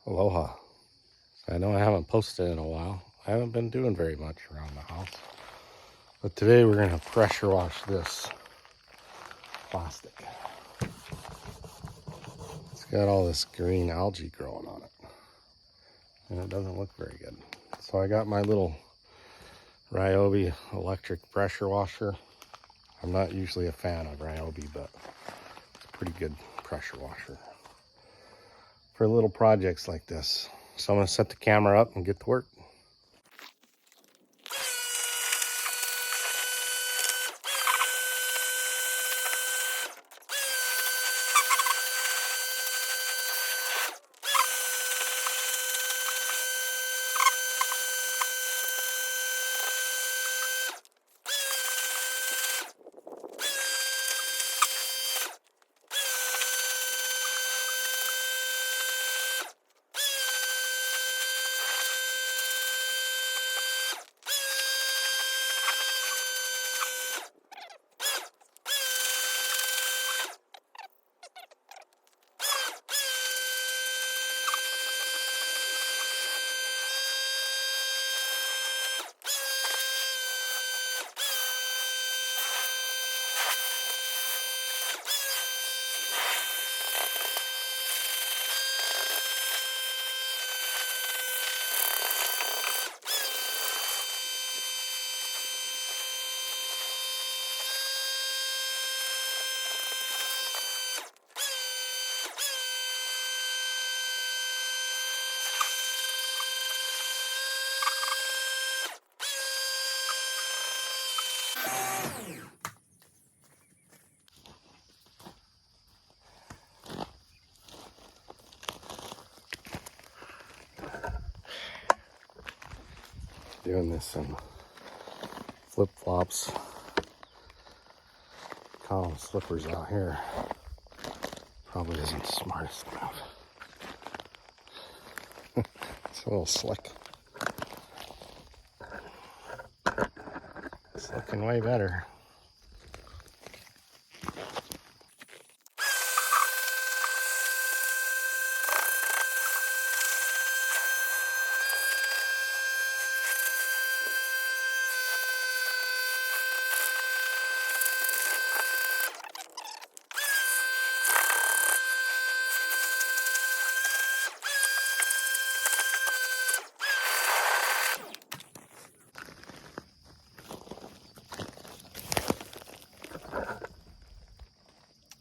Aloha. I know I haven't posted in a while. I haven't been doing very much around the house. But today we're going to pressure wash this plastic. It's got all this green algae growing on it. And it doesn't look very good. So I got my little Ryobi electric pressure washer. I'm not usually a fan of Ryobi, but it's a pretty good pressure washer for little projects like this. So I'm going to set the camera up and get to work. Doing this in flip-flops. Calling slippers out here probably isn't the smartest move. It's a little slick. It's looking way better.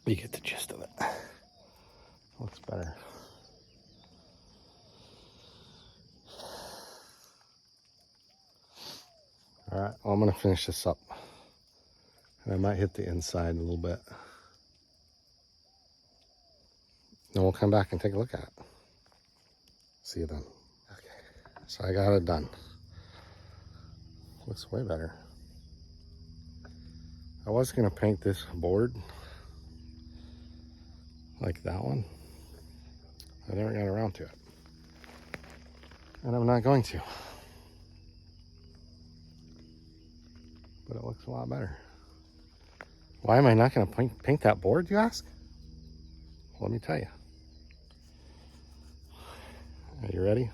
You get the gist of it. Looks better. All right, well, I'm gonna finish this up. And I might hit the inside a little bit. Then we'll come back and take a look at it. See you then. Okay, so I got it done. Looks way better. I was gonna paint this board like that one. I never got around to it. And I'm not going to. But it looks a lot better. Why am I not going to paint that board, you ask? Well, let me tell you. Are you ready?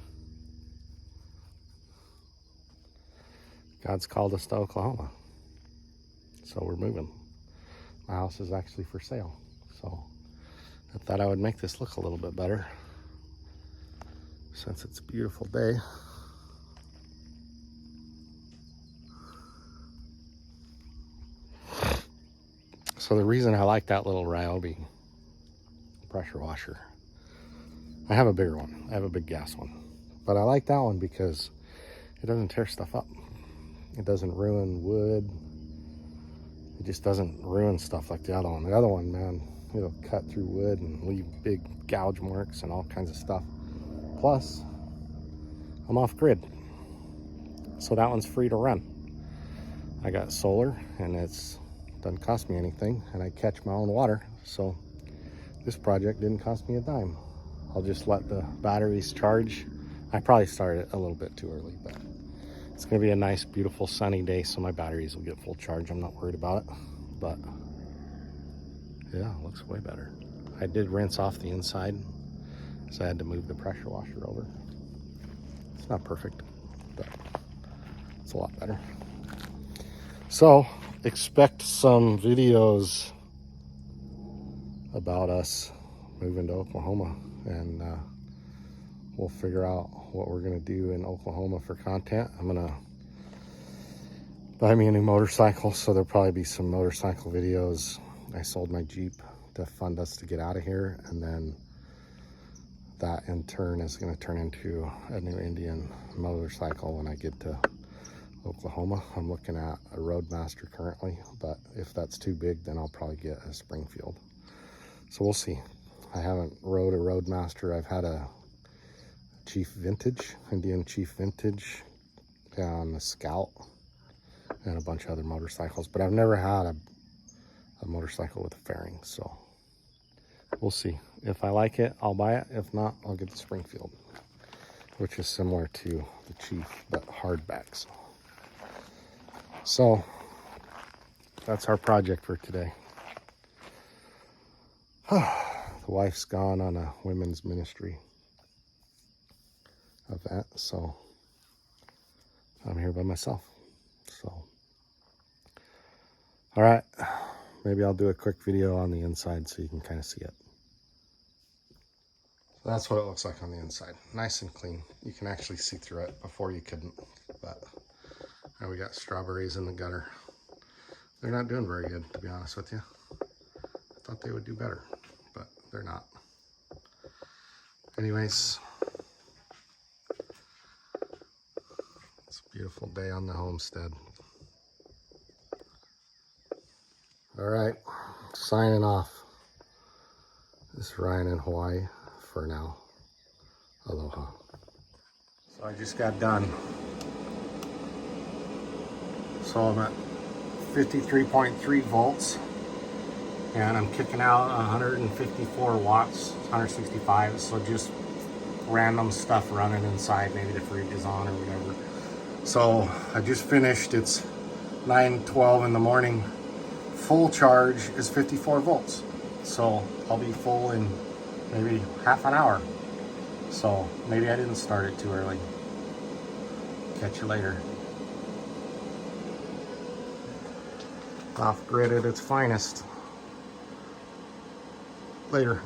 God's called us to Oklahoma. So we're moving. My house is actually for sale. So I thought I would make this look a little bit better since it's a beautiful day. So the reason I like that little Ryobi pressure washer, I have a bigger one. I have a big gas one. But I like that one because it doesn't tear stuff up. It doesn't ruin wood. It just doesn't ruin stuff like the other one. The other one, man, it'll cut through wood and leave big gouge marks and all kinds of stuff. Plus, I'm off grid. So that one's free to run. I got solar and it's doesn't cost me anything, and I catch my own water, so this project didn't cost me a dime. I'll just let the batteries charge. I probably started a little bit too early, but it's gonna be a nice, beautiful, sunny day, so my batteries will get full charge. I'm not worried about it, but yeah, it looks way better. I did rinse off the inside So I had to move the pressure washer over. It's not perfect, but it's a lot better. So expect some videos about us moving to Oklahoma, and we'll figure out what we're gonna do in Oklahoma for content. I'm gonna buy me a new motorcycle, so there'll probably be some motorcycle videos. I sold my Jeep to fund us to get out of here, and then that in turn is going to turn into a new Indian motorcycle when I get to Oklahoma. I'm looking at a Roadmaster currently, but if that's too big, then I'll probably get a Springfield. So we'll see. I haven't rode a Roadmaster. I've had a Chief Vintage, Indian Chief Vintage, on the Scout, and a bunch of other motorcycles, but I've never had a motorcycle with a fairing, so we'll see. If I like it, I'll buy it. If not, I'll get the Springfield, which is similar to the Chief, but hardbacks. So that's our project for today. The wife's gone on a women's ministry event, so I'm here by myself. So, all right, maybe I'll do a quick video on the inside so you can kind of see it. So that's what it looks like on the inside. Nice and clean. You can actually see through it. Before you couldn't, but now we got strawberries in the gutter. They're not doing very good, to be honest with you. I thought they would do better, but they're not. Anyways, it's a beautiful day on the homestead. All right, signing off. This is Ryan in Hawaii for now. Aloha. So I just got done. So I'm at 53.3 volts, and I'm kicking out 154 watts, 165. So just random stuff running inside. Maybe the fridge is on or whatever. So I just finished. It's 9:12 in the morning. Full charge is 54 volts. So I'll be full in maybe half an hour. So maybe I didn't start it too early. Catch you later. Off grid at its finest. Later.